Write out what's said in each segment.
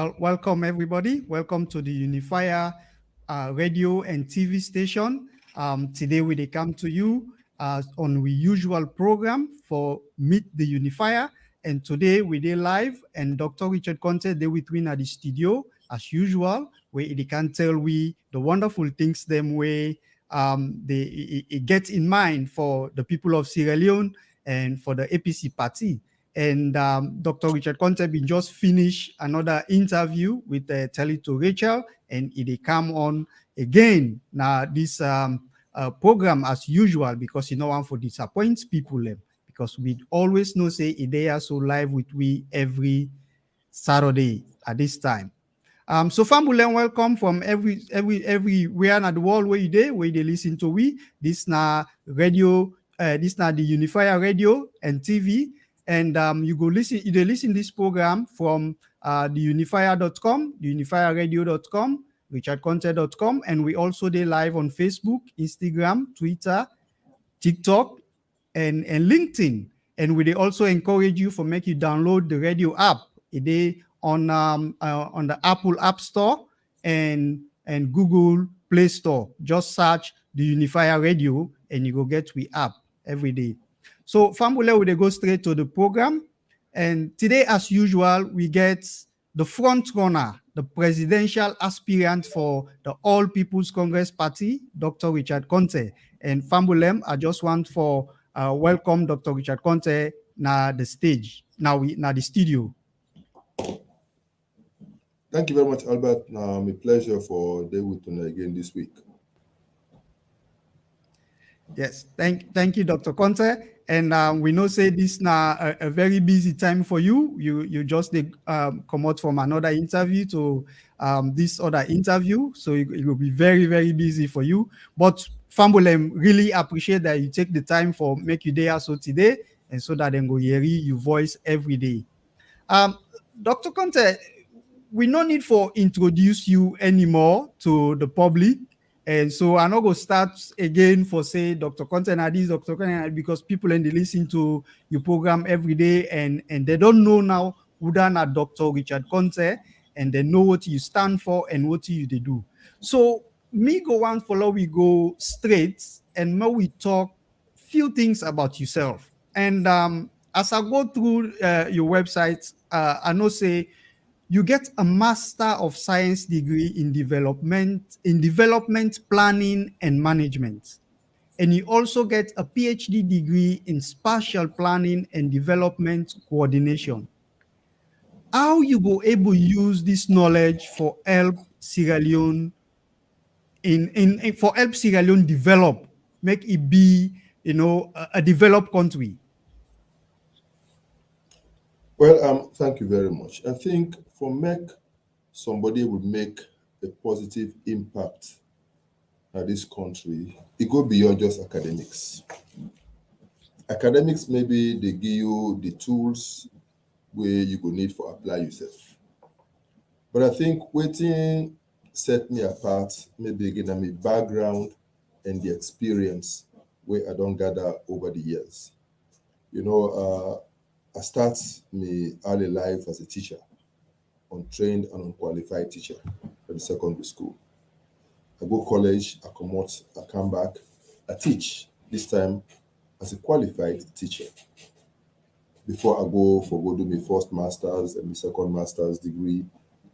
Well, welcome everybody. Welcome to the Unifier radio and TV station. Today we dey come to you on we usual program for Meet the Unifier. And today we dey live and Dr. Richard Konteh dey with me at the studio as usual, where he can tell we the wonderful things them way it gets in mind for the people of Sierra Leone and for the APC Party. And Dr. Richard Konteh been just finished another interview with Telly to Rachel, and it come on again. Now this program as usual because you know one for disappoint people because we always know say they are so live with we every Saturday at this time. So Fambulen, welcome from everywhere in the world where they listen to we. This na radio, this na the Unifier radio and TV. And you they listen this program from the unifier.com, the unifierradio.com, richardkonteh.com, and we also they live on Facebook, Instagram, Twitter, TikTok, and LinkedIn. And we they also encourage you for make you download the radio app. It on the Apple App Store and Google Play Store. Just search the Unifier Radio and you go get we app every day. So Fambule will go straight to the program. And today, as usual, we get the front runner, the presidential aspirant for the All People's Congress Party, Dr. Richard Konteh. And Fambulem, I just want for welcome Dr. Richard Konteh na the stage, now the studio. Thank you very much, Albert. My pleasure for day with you again this week. Yes, thank you, Dr. Konteh. And we know say this now a very busy time for you. You just come out from another interview to this other interview, so it will be very, very busy for you. But Fambulem really appreciate that you take the time for make you there so today, and so that then go hear your voice every day. Dr. Konteh, we no need for introduce you anymore to the public. And so I'm not going to start again for say Dr. Konteh and this, Dr. Konteh, because people and they listen to your program every day and they don't know now who done are Dr. Richard Konteh and they know what you stand for and what you they do. So me go one follow, we go straight and now we talk few things about yourself. And as I go through your website, I know say you get a Master of Science degree in development planning and management. And you also get a PhD degree in spatial planning and development coordination. How you go able use this knowledge for help Sierra Leone for help Sierra Leone develop, make it be, a developed country? Well, thank you very much. I think for somebody would make a positive impact at this country, it go beyond just academics. Academics, maybe they give you the tools where you go need for apply yourself. But I think waiting set me apart, maybe again, my background and the experience where I don't gather over the years. I start my early life as a teacher, untrained and unqualified teacher at the secondary school. I go college, I come out, I come back, I teach, this time as a qualified teacher. Before I go do my first master's and my second master's degree,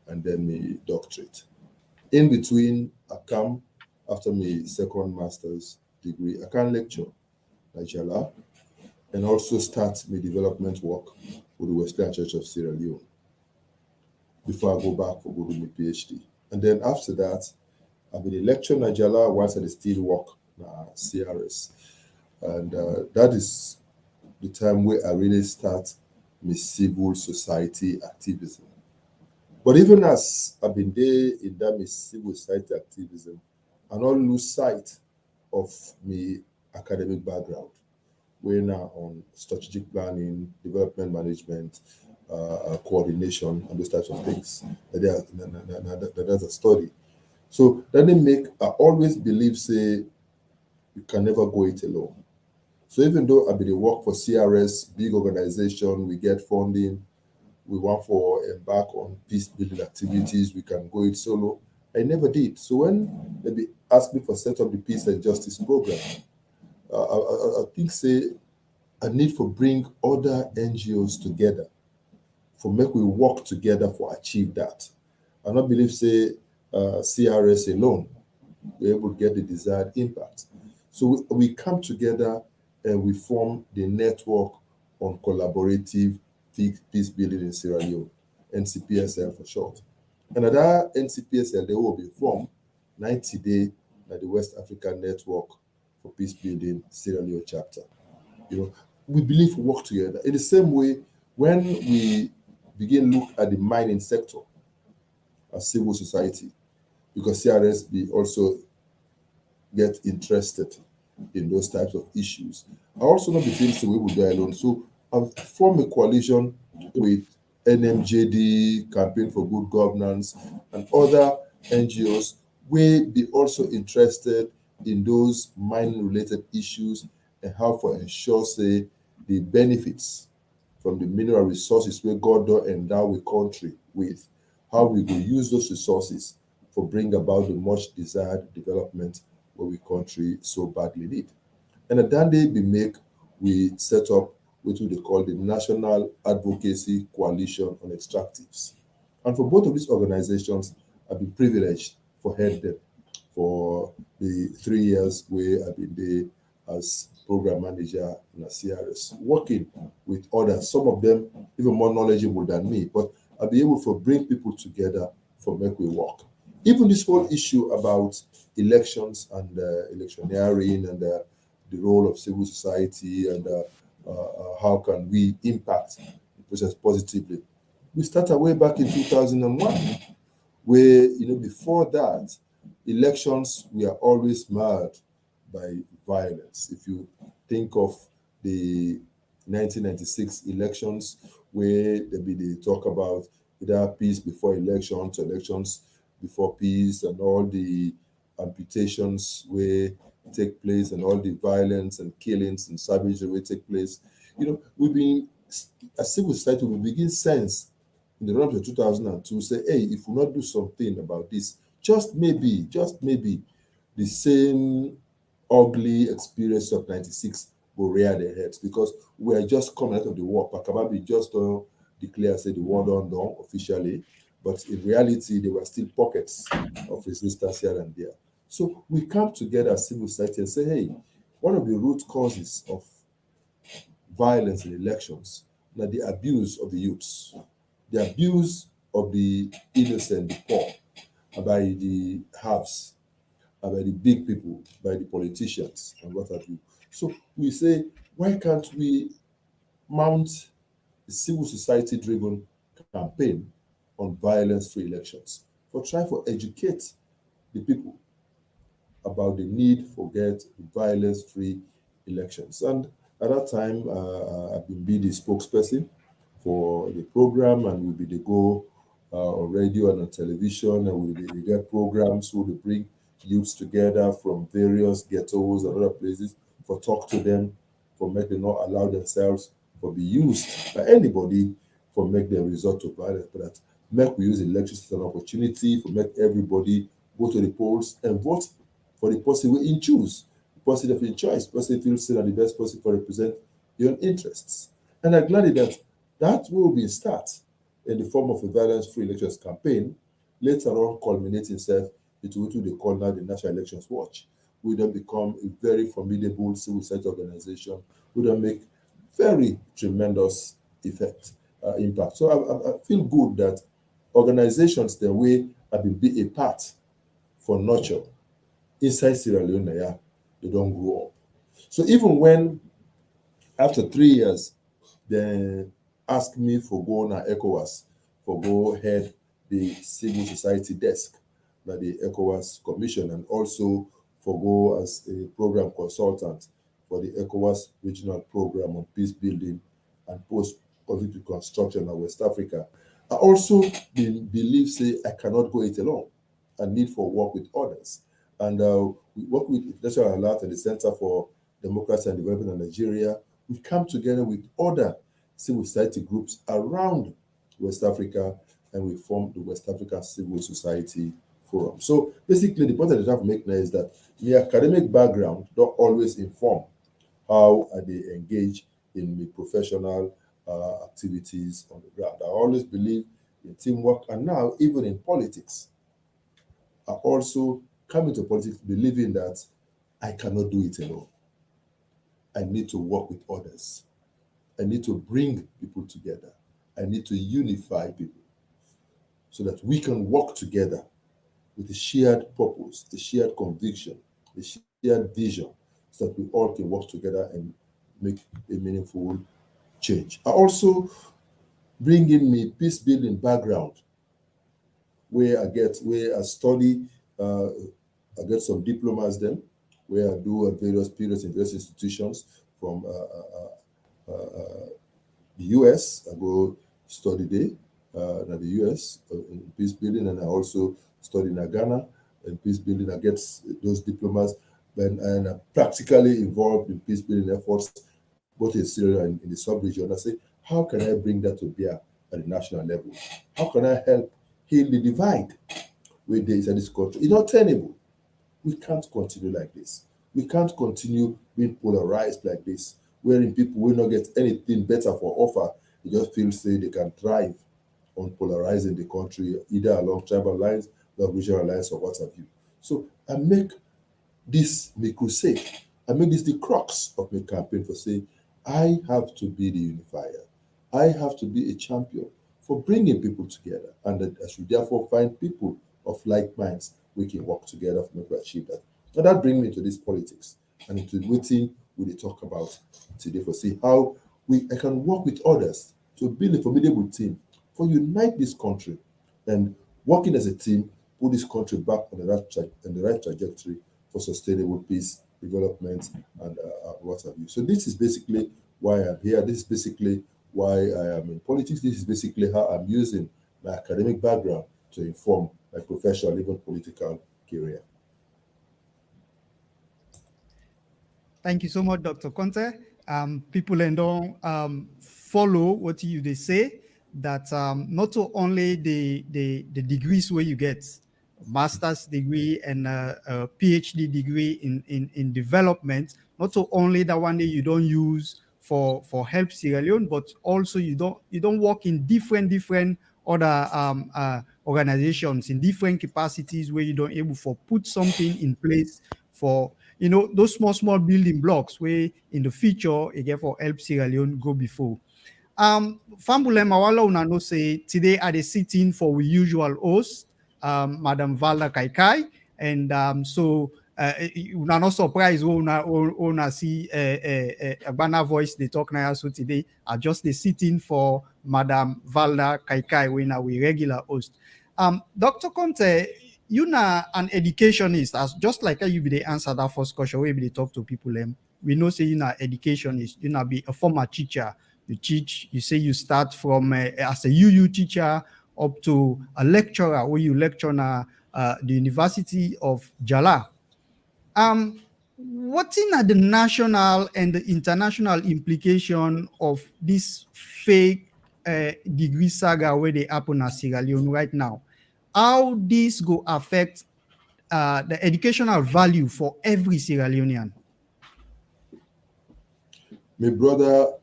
and then my doctorate. In between, I come after my second master's degree, I can lecture Nigeria, and also start my development work with the Wesleyan Church of Sierra Leone before I go back for go do my PhD. And then after that, I've been a lecturer in Nigeria whilst I still work CRS. And that is the time where I really start my civil society activism. But even as I've been there in that my civil society activism, I don't lose sight of my academic background. We're now on strategic planning, development management, coordination, and those types of things. That's a study. So that I always believe, say, you can never go it alone. So even though I've been work for CRS, big organization, we get funding, we want for embark on peace building activities, we can go it solo. I never did. So when they asked me for set up the peace and justice program, I think say a need for bring other NGOs together for make we work together for achieve that. I not believe say CRS alone we're able to get the desired impact. So we come together and we form the network on collaborative peace building in Sierra Leone, NCPSL for short. And at that NCPSL, they will be formed 90 day at the West African Network for Peace Building Sierra Leone chapter. We believe we work together. In the same way, when we begin look at the mining sector as civil society, because CRSB also get interested in those types of issues. I also know the things we will do alone. So I've formed a coalition with NMJD, Campaign for Good Governance, and other NGOs where be also interested in those mining-related issues and how to ensure, say, the benefits from the mineral resources where God does endow the country with, how we will use those resources for bring about the much desired development where we country so badly need. And at that day we set up what we call the National Advocacy Coalition on Extractives. And for both of these organizations, I've been privileged for head them for the 3 years where I've been there as program manager in a CRS, working with others, some of them even more knowledgeable than me, but I'll be able to bring people together for make we work. Even this whole issue about elections and electioneering and the role of civil society and how can we impact the process positively. We started way back in 2001, where, before that, elections were always marred by violence. If you think of the 1996 elections, where they talk about either peace before elections, elections before peace, and all the amputations where take place, and all the violence and killings and savagery where take place. We've been, as civil society, we begin sense in the run of 2002, say, hey, if we not do something about this, just maybe, the same ugly experience of 96 will rear their heads, because we are just coming out of the war. Pakababi just don't declare, say, the war done officially, but in reality, there were still pockets of resistance here and there. So we come together as civil society and say, hey, one of the root causes of violence in elections, that the abuse of the youths, the abuse of the innocent, the poor, by the haves, by the big people, by the politicians, and what have you. So we say, why can't we mount a civil society-driven campaign on violence-free elections, for try to educate the people about the need for get violence-free elections. And at that time, I've been the spokesperson for the program, and we'll be the go on radio and on television, and we get programs who will bring youths together from various ghettos and other places for talk to them, for make them not allow themselves for be used by anybody for make them resort to violence, but that make we use elections as an opportunity for make everybody go to the polls and vote for the person we in choose, the person of your choice, the person feels still the best person for represent your own interests. And I'm glad that will be start in the form of a violence-free elections campaign, later on culminate itself into what they call now the National Elections Watch. We then become a very formidable civil society organization, we then make very tremendous impact. So I feel good that organizations the way have been be a part for nurture inside Sierra Leone, yeah, they don't grow up. So even when after 3 years, they ask me for go on ECOWAS, for go head the civil society desk by the ECOWAS Commission, and also for go as a program consultant for the ECOWAS regional program on peace building and post-conflict reconstruction in West Africa. I also believe, say, I cannot go it alone. I need for work with others. And we work with International Alert and the Center for Democracy and Development in Nigeria. We come together with other civil society groups around West Africa, and we formed the West African Civil Society Forum. So basically, the point that I have to make now is that the academic background don't always inform how they engage in the professional activities on the ground. I always believe in teamwork, and now even in politics, I also come into politics believing that I cannot do it alone. I need to work with others. I need to bring people together. I need to unify people so that we can work together with a shared purpose, a shared conviction, a shared vision, so that we all can work together and make a meaningful change. I also bring in my peace building background, where I study, I get some diplomas then, where I do at various periods in various institutions from the US. I go study there in the US in peace building, and I also study in Ghana in peace building. I get those diplomas, and I'm practically involved in peace building efforts, both in Syria and in the sub-region. I say, how can I bring that to bear at the national level? How can I help heal the divide where there is in this country? It's not tenable. We can't continue like this. We can't continue being polarized like this, wherein people will not get anything better for offer. They just feel say they can thrive on polarizing the country, either along tribal lines, along regional lines, or what have you. So I make this my crusade. I make this the crux of my campaign for saying, I have to be the unifier. I have to be a champion for bringing people together, and that I should therefore find people of like minds we can work together to achieve that. And that brings me to this politics and into what we talk about today, for see how I can work with others to build a formidable team for unite this country, and working as a team put this country back on the right trajectory for sustainable peace, development, and what have you. So this is basically why I'm here. This is basically why I am in politics. This is basically how I'm using my academic background to inform my professional, even political career. Thank you so much, Dr. Konteh. People don't follow what they say, that not only the degrees where you get, master's degree and a PhD degree in development, not only the one that you don't use for help Sierra Leone, but also you don't work in different other organizations in different capacities, where you don't able for put something in place for those small building blocks where in the future again for help Sierra Leone go before. Fambule Mawala una no say today at the sitting for we usual host, Madam Valda Kaikai, and so una no surprise una see a banner voice they talk now. So today I just the sitting for Madam Valda Kaikai when we regular host. Dr. Konteh, you na an educationist, as just like how you be the answer that first question where they talk to people. We know say you na educationist, you na be a former teacher. You teach, you say you start from as a UU teacher up to a lecturer where you lecture na the University of Jala. What in the national and the international implication of this fake degree saga where they happen at Sierra Leone right now? How this go affect the educational value for every Sierra Leonean? My brother,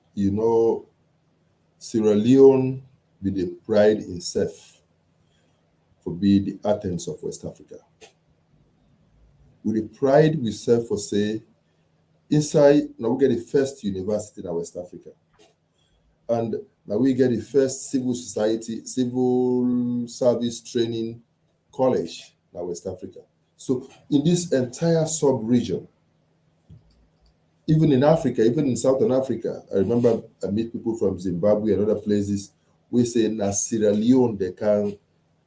Sierra Leone be the pride in self for being the Athens of West Africa. With the pride we serve for say, inside now we get the first university in West Africa. And now we get the first civil service training college in West Africa. So in this entire sub-region, even in Africa, even in Southern Africa, I remember I meet people from Zimbabwe and other places. We say na Sierra Leone they can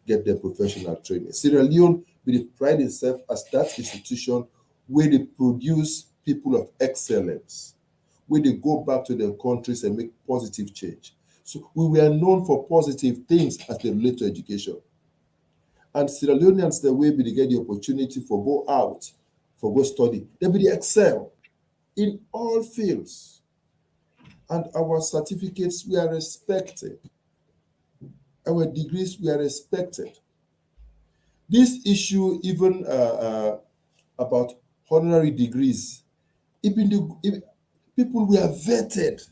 get their professional training. Sierra Leone with the pride itself as that institution where they produce people of excellence, where they go back to their countries and make positive change. So we were known for positive things as they relate to education. And Sierra Leoneans, the way they get the opportunity for go out, for go study, they be excel in all fields. And our certificates were respected. our degrees were respected. This issue, even about honorary degrees, even people were vetted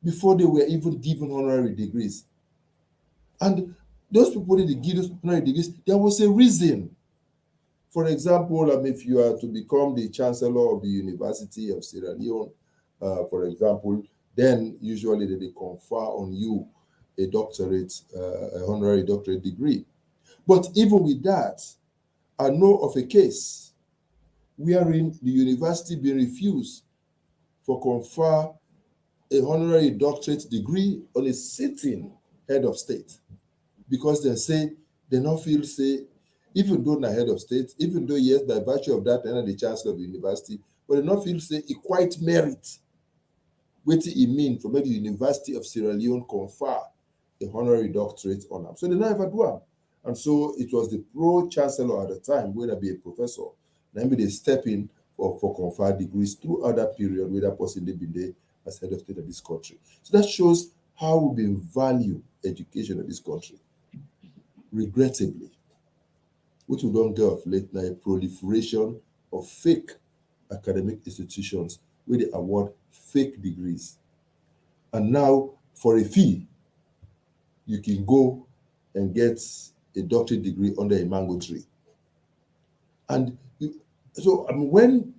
before they were even given honorary degrees. And those people that give those honorary degrees, there was a reason. For example, if you are to become the chancellor of the University of Sierra Leone, for example, then usually they confer on you a doctorate, a honorary doctorate degree. But even with that, I know of a case wherein the university being refused for confer a honorary doctorate degree on a sitting head of state, because they say they not feel say, even though na head of state, even though yes, by virtue of that, they're the chancellor of the university, but they not feel say it quite merit what it mean for make the University of Sierra Leone confer a honorary doctorate on them. So they never do them. And so it was the pro-chancellor at the time, whether be a professor, maybe they step in for confer degrees through other period where that person they been there as head of state of this country. So that shows how we been value education in this country. Regrettably, what we don't get of late now, a proliferation of fake academic institutions where they award fake degrees. And now, for a fee, you can go and get a doctorate degree under a mango tree. And so when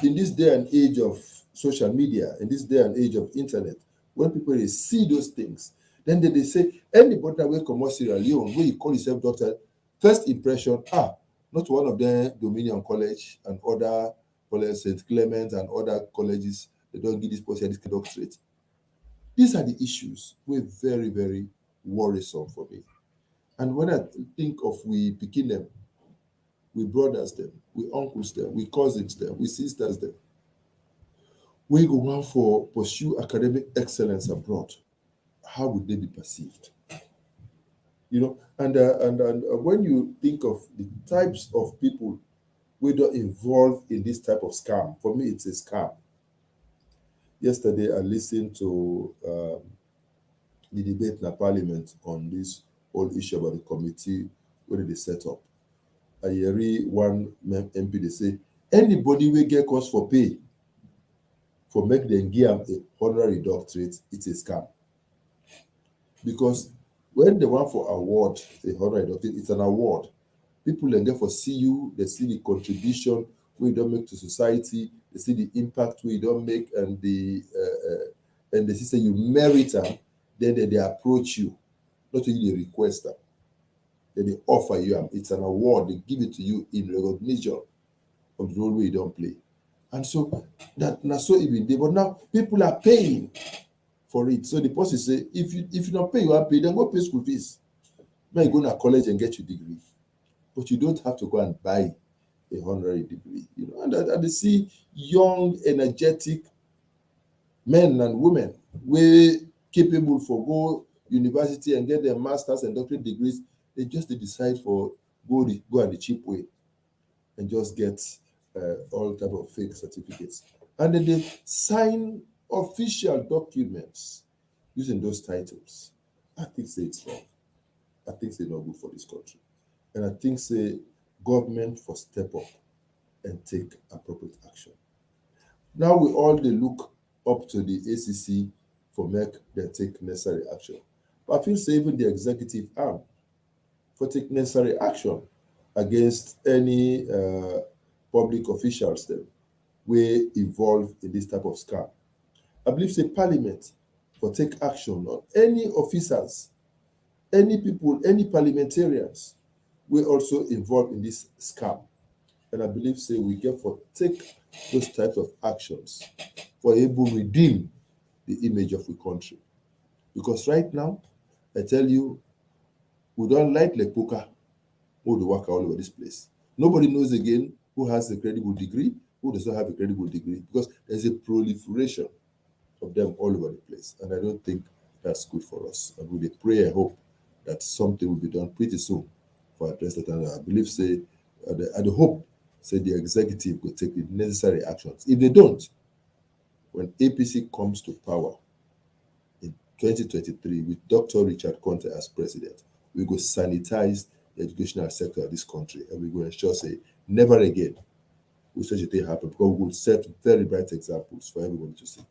in this day and age of social media, in this day and age of internet, when people they see those things, then they say, anybody that will come to Sierra Leone, where you call yourself doctor, first impression, not one of them, Dominion College and other colleges, St. Clement and other colleges, they don't give this person this doctorate. These are the issues were very, very worrisome for me. And when I think of we picking them, we brothers them, we uncles them, we cousins them, we sisters them, we go on for pursue academic excellence abroad, how would they be perceived? You know, and when you think of the types of people we don't involve in this type of scam, for me it's a scam. Yesterday I listened to the debate in the parliament on this whole issue about the committee where they set up. I hear one MP they say anybody will get cause for pay for make them give a honorary doctorate, it's a scam. Because when they want for award a honorary doctorate, it's an award. People then get for see you, they see the contribution we don't make to society, they see the impact we don't make, and they say you merit them, then they approach you, not only they request them, then they offer you them. It's an award, they give it to you in recognition of the role we don't play. And so that not so even there, but now people are paying for it. So the person say, if you don't pay, you are paid, then go pay school fees. Now you go to college and get your degree. But you don't have to go and buy a honorary degree. You know, and I see young, energetic men and women were capable for go university and get their masters and doctorate degrees. They decide for go on the cheap way and just get all type of fake certificates. And then they sign official documents using those titles. I think say it's wrong. I think say not good for this country. And I think say government for step up and take appropriate action. Now we all they look up to the ACC for make them take necessary action. But I feel say even the executive arm for take necessary action against any public officials that were involved in this type of scam. I believe say Parliament for take action on any officers, any people, any parliamentarians were also involved in this scam. And I believe say we get for take those types of actions for able to redeem the image of the country. Because right now, I tell you, we don't like poker who they work all over this place. Nobody knows again who has a credible degree, who does not have a credible degree, because there's a proliferation of them all over the place. And I don't think that's good for us. And with a prayer, I hope that something will be done pretty soon for address that. And I believe, say, I hope, say, the executive will take the necessary actions. If they don't, when APC comes to power in 2023, with Dr. Richard Konteh as president, we go sanitize the educational sector of this country, and we go ensure say never again will such a thing happen, because we will set very bright examples for everybody to see,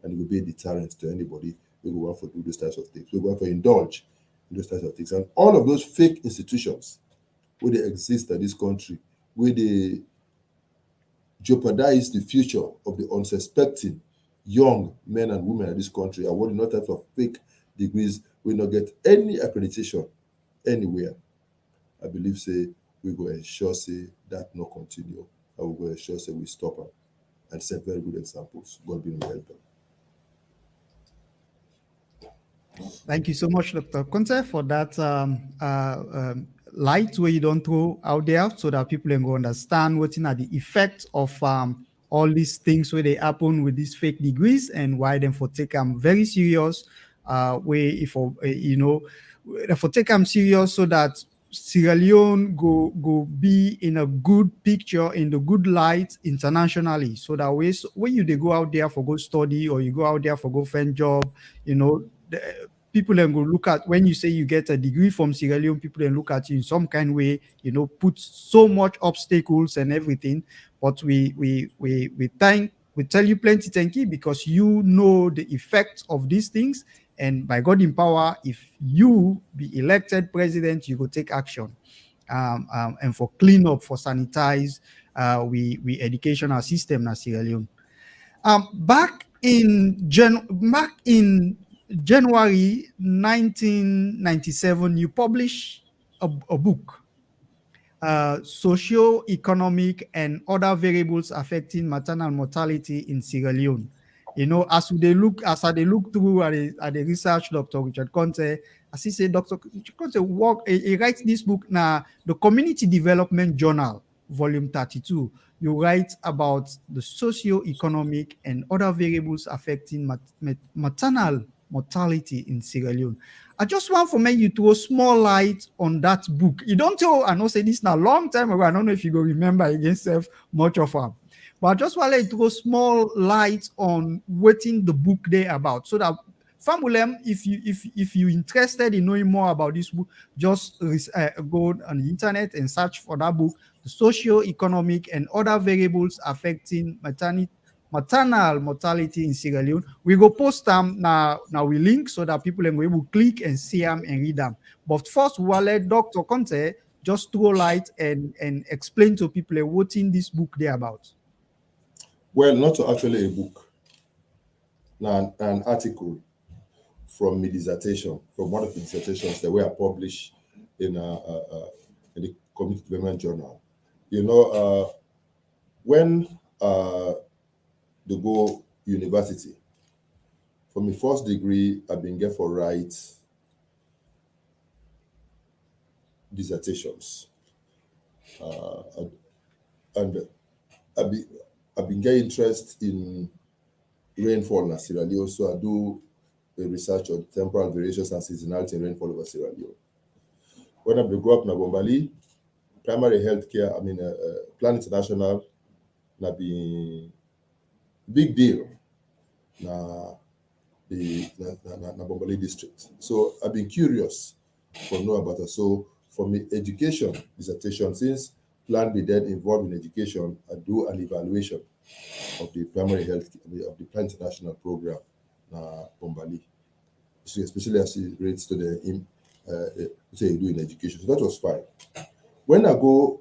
and it will be a deterrent to anybody who will want to do those types of things. We want to indulge in those types of things, and all of those fake institutions where they exist in this country, where they jeopardize the future of the unsuspecting young men and women in this country, and what not types of fake degrees will not get any accreditation anywhere. I believe say we go ensure say that not continue, and we go ensure say we stop them and set very good examples. God be help them. Thank you so much, Dr. Konteh, for that light where you don't throw out there, so that people can go understand what are the effects of all these things where they happen with these fake degrees, and why them for take them very serious. Way if for take them serious, so that Sierra Leone go be in a good picture, in the good light internationally, so that way when you they go out there for go study, or you go out there for go find job, people then go look at, when you say you get a degree from Sierra Leone, people then look at you in some kind of way, put so much obstacles and everything. But we tell you plenty thank you, because you know the effects of these things. And by God in power, if you be elected president, you go take action. And for clean up, for sanitize, we educational system na Sierra Leone. Back in January 1997, you published a book, Socio-economic and Other Variables Affecting Maternal Mortality in Sierra Leone. As I look through at the research, Dr. Richard Konteh, as he said, Dr. Richard Konteh he writes this book now, the Community Development Journal, Volume 32. You write about the socio-economic and other variables affecting maternal mortality in Sierra Leone. I just want for me you to throw small light on that book. You don't tell, I know say this now a long time ago. I don't know if you go remember against much of them. But I just want to throw small light on what in the book they about, so that Famulem, if you interested in knowing more about this book, just go on the internet and search for that book, the socio-economic and other variables affecting maternal mortality in Sierra Leone. We go post them now we link, so that people can go able to click and see them and read them. But first, we'll let Dr. Konteh just throw light and explain to people what in this book they're about. Well, not actually a book, now an article from my dissertation, from one of the dissertations that were published in the Community Development Journal. When they go university, for my first degree, I've been get for write dissertations, and I've been getting interest in rainfall in Sierra Leone, so I do a research on temporal variations and seasonality in rainfall over Sierra Leone. When I grew up in Bombali, primary health care, Plan International, na be big deal na Bombali district. So I've been curious for know about it. So for me, education dissertation, since Plan be then involved in education, I do an evaluation of the primary health of the Plan International program na Bombali, so especially as it relates to the say you do in education. So that was fine. When I go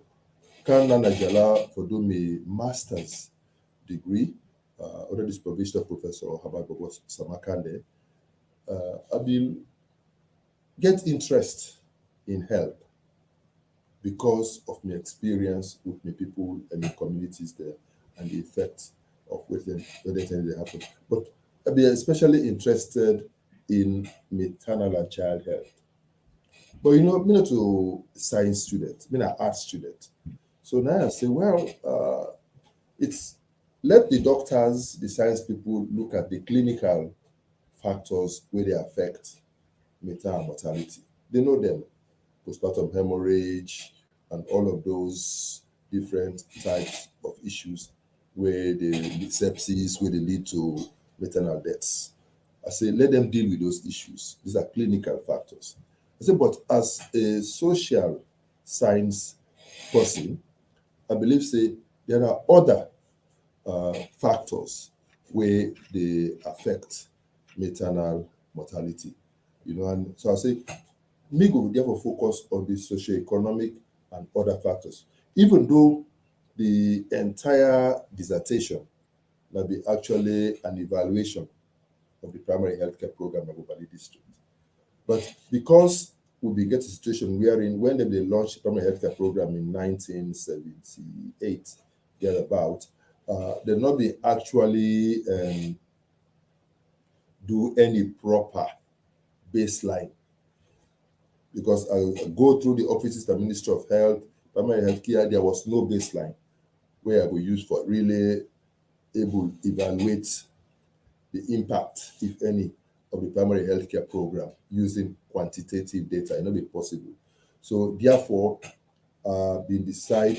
Canada Najala for do my master's degree, under this provincial professor Habagogo Samakande, I will get interest in health because of my experience with my people and the communities there, and the effects of whether they happen. But I'll be especially interested in maternal and child health. But I'm not a science student, I'm an art student. So now I say, well, it's let the doctors, the science people look at the clinical factors where they affect maternal mortality. They know them, postpartum hemorrhage, and all of those different types of issues where they lead sepsis, where they lead to maternal deaths. I say, let them deal with those issues. These are clinical factors. I say, but as a social science person, I believe, say, there are other factors where they affect maternal mortality. And so I say, me go therefore focus on the socioeconomic and other factors, even though the entire dissertation will be actually an evaluation of the primary healthcare program of Bobali district. But because we get a situation wherein when they launched the primary healthcare program in 1978, thereabout, they'll not be actually do any proper baseline. Because I go through the offices of the Ministry of Health, primary health care, there was no baseline where I will use for really able to evaluate the impact, if any, of the primary healthcare program using quantitative data. It not be possible. So therefore, been decide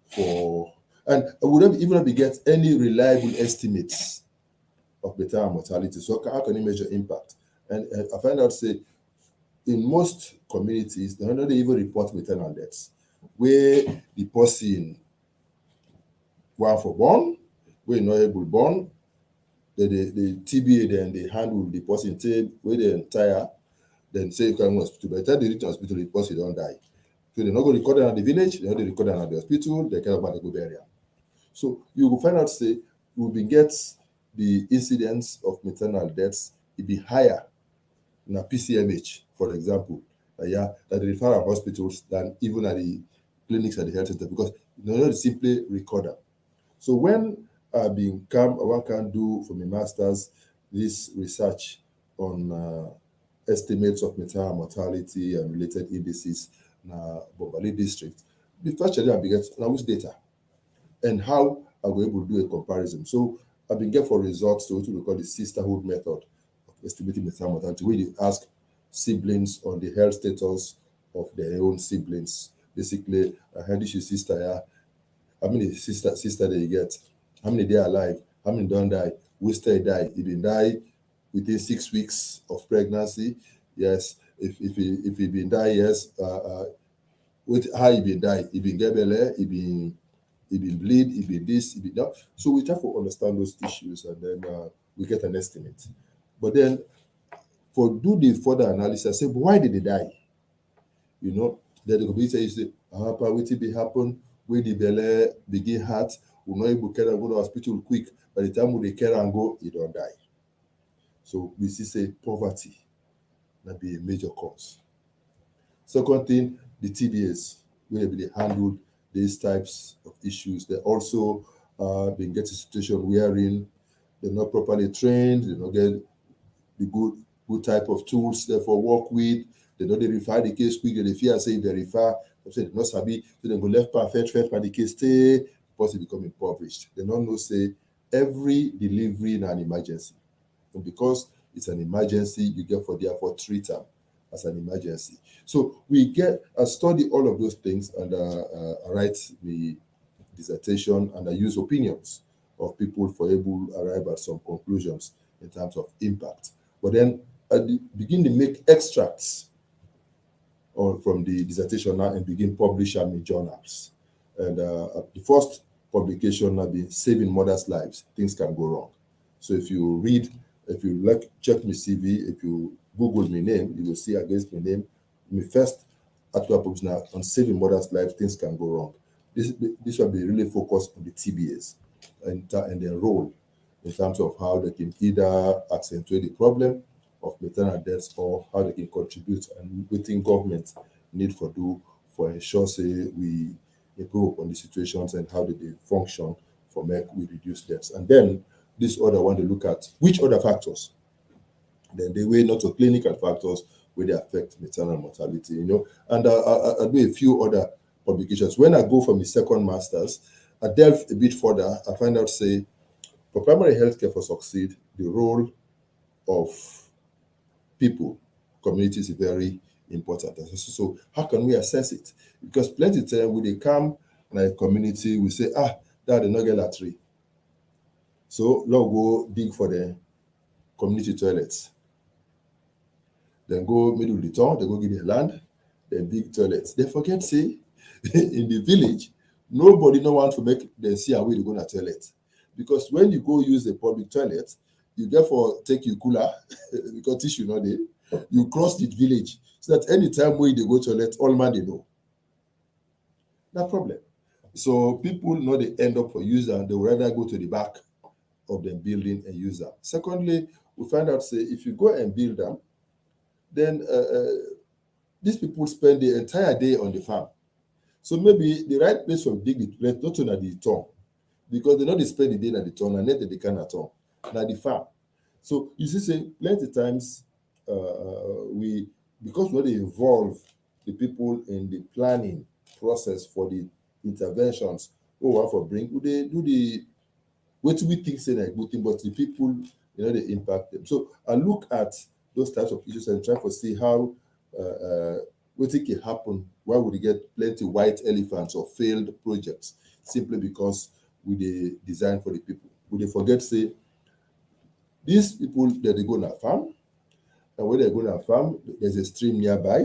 for, and I would not even be get any reliable estimates of maternal mortality. So how can you measure impact? And I find out, say, in most communities, they don't even report maternal deaths, where the person were for born, we're not able born, the TBA then they handle the person where the entire, then say you can go to hospital. By the time they reach the hospital, the person don't die. So they're not going to record it at the village, they're not going to record it at the hospital, they care about the go burial. So you will find out, say, we will get the incidence of maternal deaths, it be higher in a PCMH, for example, that they refer at hospitals than even at the clinics at the health center, because they don't simply record them. So when one can do for my master's this research on estimates of maternal mortality and related indices in Bobali district, the first challenge I get now is data and how are we able to do a comparison. So I've been get for results to what we call the sisterhood method of estimating maternal mortality, where you ask siblings on the health status of their own siblings. Basically, how this your sister here? How many sister that you get? How many they are alive? How many don't die? Which still die? If they die within 6 weeks of pregnancy, yes. If he been die, yes. With how he been die? He been get belly, he been bleed, he been this, he been that. So we try to understand those issues, and then we get an estimate. But then for do the further analysis, say, why did they die? Then the community say, what be happen when the belly begin hurt, we not able to carry and go to hospital quick. By the time we carry and go, he don't die. So we see, say, poverty that be a major cause. Second thing, the TBAs, where they handled these types of issues. They also been get a situation wherein they're not properly trained, they don't get the good type of tools therefore work with. They don't refer the case quick. They fear say they refer, they say they not sabi, so they go left part, fetch by the case stay, the person become impoverished. They don't know, say, every delivery in an emergency. And because it's an emergency, you get for therefore treat them as an emergency. So we study all of those things, and write the dissertation, and I use opinions of people for able to arrive at some conclusions in terms of impact. But then I begin to make extracts from the dissertation now and begin publish them in journals. And the first publication will be Saving Mothers' Lives, Things Can Go Wrong. So if you check my CV, if you Google my name, you will see against my name, my first article published now on Saving Mothers' Lives, Things Can Go Wrong. This will be really focused on the TBAs and their role in terms of how they can either accentuate the problem of maternal deaths or how they can contribute, and within government need for ensure, say, we improve on the situations and how they function for make we reduce deaths. And then this other one, they look at which other factors, then they weigh not to clinical factors where they affect maternal mortality, And I'll do a few other publications. When I go for my second master's, I delve a bit further. I find out, say, for primary healthcare for succeed, the role of people, communities is very important. So how can we assess it? Because plenty of time when they come in a community, we say, that they not get a tree. So let's go dig for the community toilets. Then go middle of the town, they go give the land, then big toilets. They forget, say, in the village, nobody no want to make them see how they go to toilet. Because when you go use the public toilet, you therefore take your cooler, because tissue not there, you cross the village. So that anytime when they go to toilet, all man they know. No problem. So people know they end up for user, they would rather go to the back of the building and use them. Secondly, we find out, say, if you go and build them, then these people spend the entire day on the farm. So maybe the right place for dig the toilet, not on the town, because they know they spend the day at the town and then they can at all, at the farm. So you see, say, plenty times because we involve the people in the planning process for the interventions, for bring, they do the what we think say like good thing, but the people, they impact them. So I look at those types of issues and try to see how what it can happen. Why would we get plenty white elephants or failed projects simply because we design for the people? Would they forget, say, these people that they go to farm, and when they go to farm, there's a stream nearby.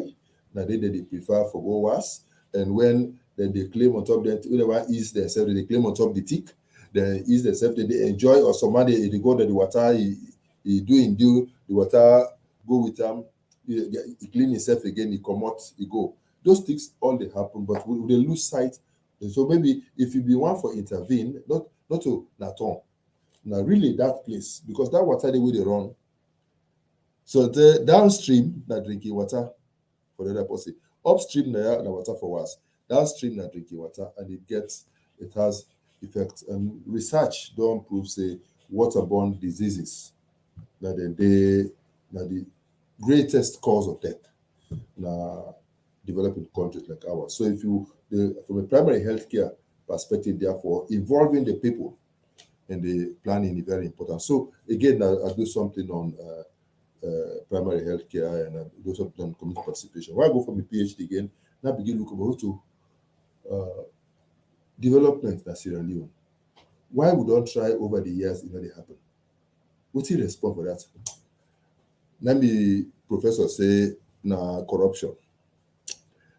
Now they prefer for goers, and when then they claim on top, then whoever is themselves, they claim on top the tick, then is themselves that they enjoy, or somebody they go to the water, he do the water go with them, he clean himself again, he come out, he go. Those things all they happen, but they lose sight. And so maybe if you be one for intervene, not to Naton, now really that place, because that water the way they run. So the downstream that drinking water for the other person, upstream the water for us, downstream that drinking water, and it has effects. And research don't prove, say, waterborne diseases that the greatest cause of death now developing countries like ours. So if you from a primary healthcare perspective, therefore involving the people in the planning is very important. So again, I do something on primary healthcare, and I do something on community participation. Why I go for my PhD again? Now begin look about to development in Sierra Leone. Why we don't try over the years it they happen? What's the response for that? Let me professor say corruption.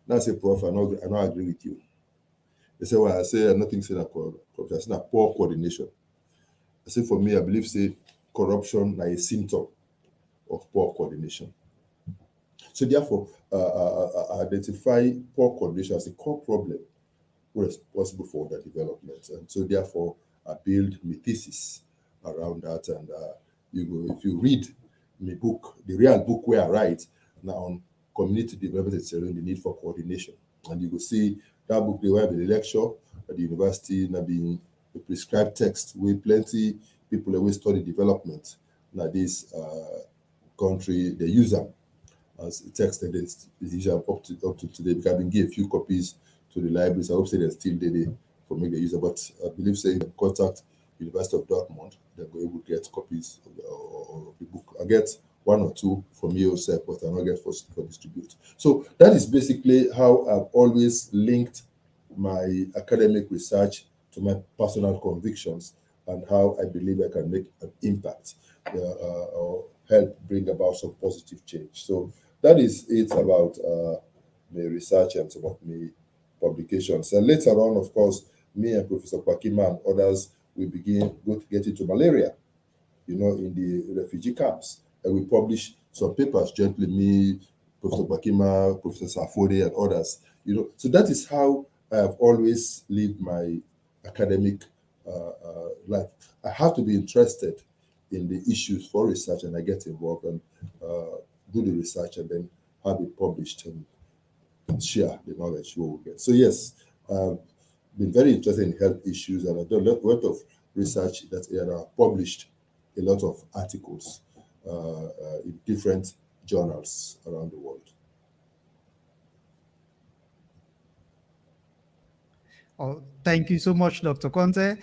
Now I say, Prof, I not agree with you. They say, well, I say I'm nothing saying corruption, I say poor coordination. I say for me, I believe say corruption is a symptom of poor coordination. So therefore, identify poor coordination as a core problem responsible for the development. And so therefore, I build my thesis around that. And if you read my book, the real book where I write now on community development and the need for coordination, and you will see that book they have a lecture at the university, now being a prescribed text where plenty people always study development. Now this country they use them as a text, and they use them up to today. Because I've been giving a few copies to the libraries. I hope say they're still there for me the user, but I believe say contact University of Dortmund, they're able to get copies of the book. I get one or two from me yourself, but I don't get for distribute. So that is basically how I've always linked my academic research to my personal convictions and how I believe I can make an impact or help bring about some positive change. So that is it about my research and some of my publications. And later on, of course, me and Professor Kwakima and others, we begin to get into malaria, in the refugee camps. And we publish some papers jointly, me, Professor Bakima, Professor Safode, and others. So that is how I have always lived my academic life. I have to be interested in the issues for research, and I get involved and do the research, and then have it published and share the knowledge we will get. So yes, been very interested in health issues, and I've done a lot of research that are published, a lot of articles in different journals around the world. Oh, thank you so much, Dr. Konteh.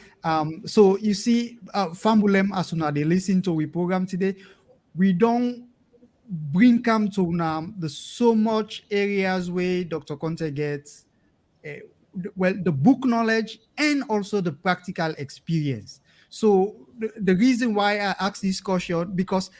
So you see, Fambulem, as soon as they listen to we program today, we don't bring come to now there's so much areas where Dr. Konteh gets the book knowledge and also the practical experience. So the reason why I ask this question, because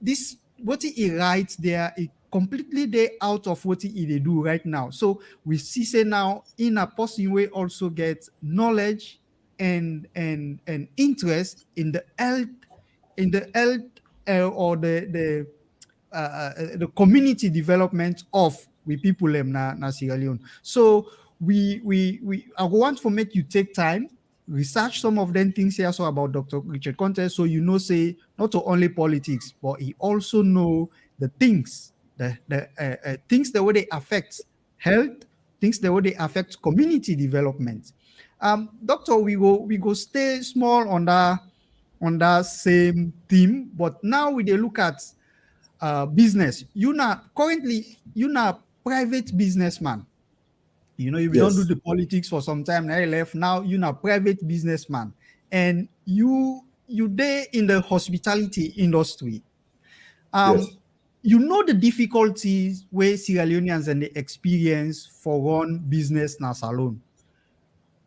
this what he writes there, it completely they out of what they do right now. So we see say now in a person way also get knowledge and interest in the health or the community development of we people na Sierra Leone. So we I want to make you take time research some of them things here so about Dr. Richard Konteh, so you know say not only politics but he also know the things the things the way they affect health, things the way they affect community development. Doctor, we go stay small on that same theme, but now we dey look at business. You now private businessman. You know, if you don't do Yes, the politics for some time, now you left. Now you now private businessman, and you there in the hospitality industry. yes. Um, you know the difficulties where Sierra Leoneans and the experience for run business na salon.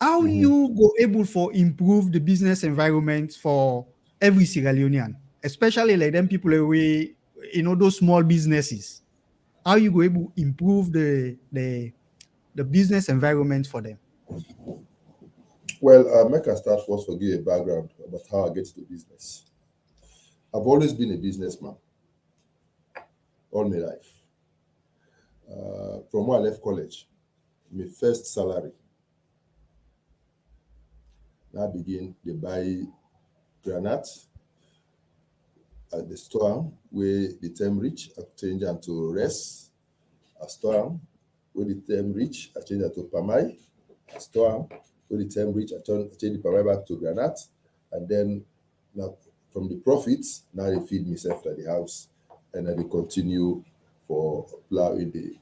How Mhm. you go able for improve the business environment for every Sierra Leonean, especially like them people away, you know, those small businesses. How you go able improve the business environment for them? Well, make I start first for give a background about how I get to the business. I've always been a businessman all my life. From when I left college, my first salary, I begin to buy granite at the store where the term reach, I change them to rest. I store am. Where the term reach, I change that to Pamai. I store am. Where the term reach, I change the Pamai back to granite. And then now from the profits, now I feed myself at the house. And I dey continue for plowing the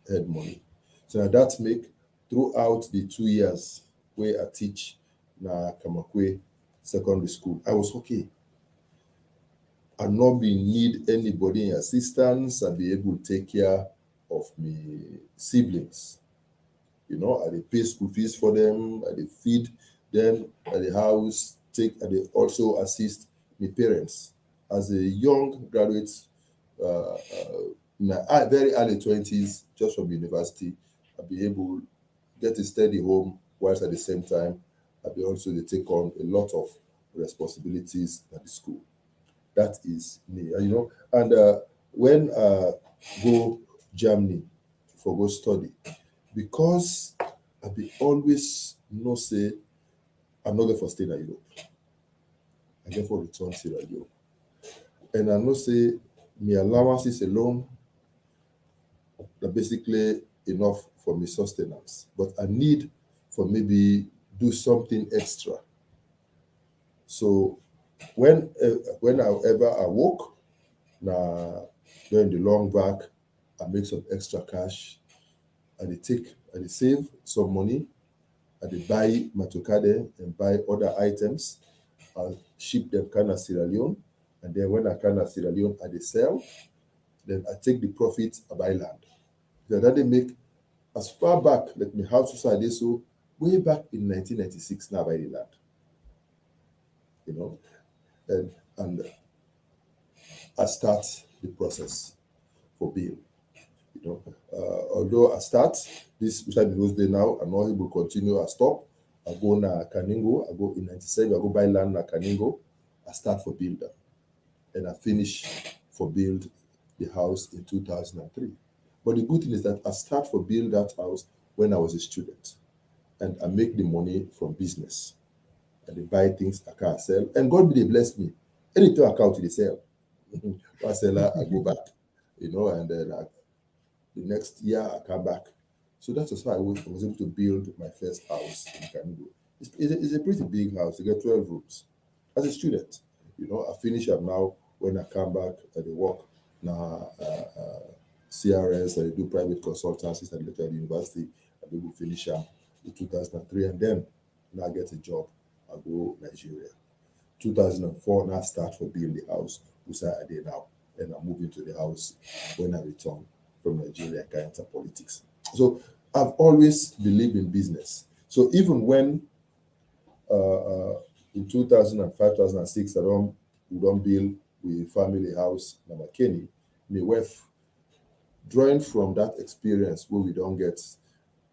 head money. So now that make throughout the 2 years where I teach na Kamakwe Secondary School, I was okay. I not be need anybody in assistance. I be able to take care of me siblings. You know, I dey pay school fees for them. I dey feed them at the house. I dey also assist my parents as a young graduate, in my very early 20s, just from university. I be able get a steady home whilst at the same time I be also dey take on a lot of responsibilities at the school. That is me, you know. And when go Germany for go study, because I be always know say I'm not going for stay in Europe. I get for return to Europe. And I know say my allowances alone are basically enough for me sustenance. But I need for maybe do something extra. So whenever I work, now during the long back, I make some extra cash. I dey save some money. I dey buy matokade and buy other items. I ship them kind of Sierra Leone, and then when I kind of Sierra Leone, I dey sell. Then I take the profit, I buy land. Then that they make as far back like my house society so way back in 1996 now I buy the land. You know, and I start the process for bill. You know, although I start this which I those day now, I'm not able to continue. I stop. I go na Kaningo. I go in 97. I go buy land na Kaningo. I start for build them, and I finish for build the house in 2003. But the good thing is that I start for build that house when I was a student, and I make the money from business. And they buy things I can't sell, and God be they bless me. Anything I count they sell. I sell, I go back. You know, and then the next year I come back. So that was how I was able to build my first house in Kanigo. It's a pretty big house. You get 12 rooms. As a student, you know, I finish up now. When I come back, I dey work now. CRS, I do private consultancies and later at the university. I will finish up in 2003, and then now I get a job. I go Nigeria. 2004, now I start for building the house, which I did now, and I move into the house when I return from Nigeria and enter politics. So I've always believed in business. So even when In 2005, 2006, we don't build with family house in Makeni. Me wife drawing from that experience where we don't get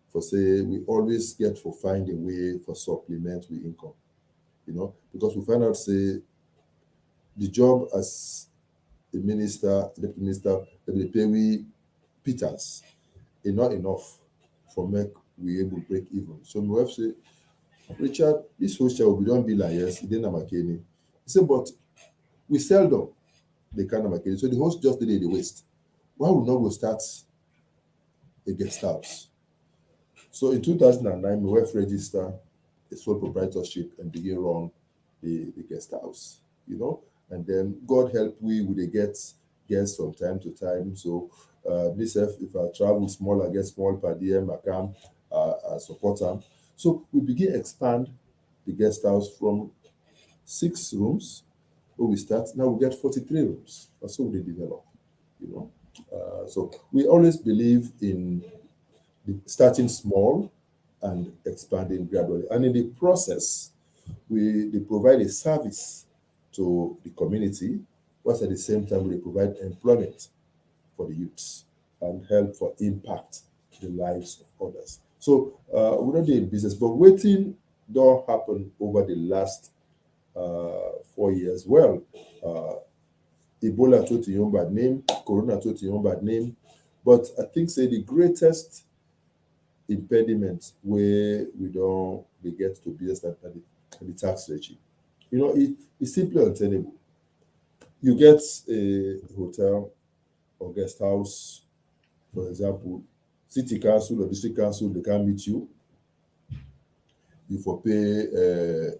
for say we always get for find a way for supplement with income, because we find out say the job as a minister, deputy minister, they pay we pittance, is not enough for make we able to break even. So my wife say, Richard, this hostel we don't be like yes, it didn't Makeni. He said, but we seldom they kind of Makeni. So the host just did the waste. Why would not go start a guest house? So in 2009, my wife registered a sole proprietorship and began run the guest house, and then God help we with the guests from time to time. So myself, if I travel small, I get small per diem, I can support them. So we begin expand the guest house from 6 rooms where we start. Now we get 43 rooms. That's how they develop, so we always believe in starting small and expanding gradually. And in the process, they provide a service to the community, whilst at the same time we provide employment for the youths and help for impact the lives of others. So we're not in business, but waiting don't happen over the last 4 years. Well, Ebola told you bad name, Corona told you bad name, but I think say the greatest impediment where we get to business at the tax regime. It's simply untenable. You get a hotel or guest house, for example, city council or district council, they can meet you. You for pay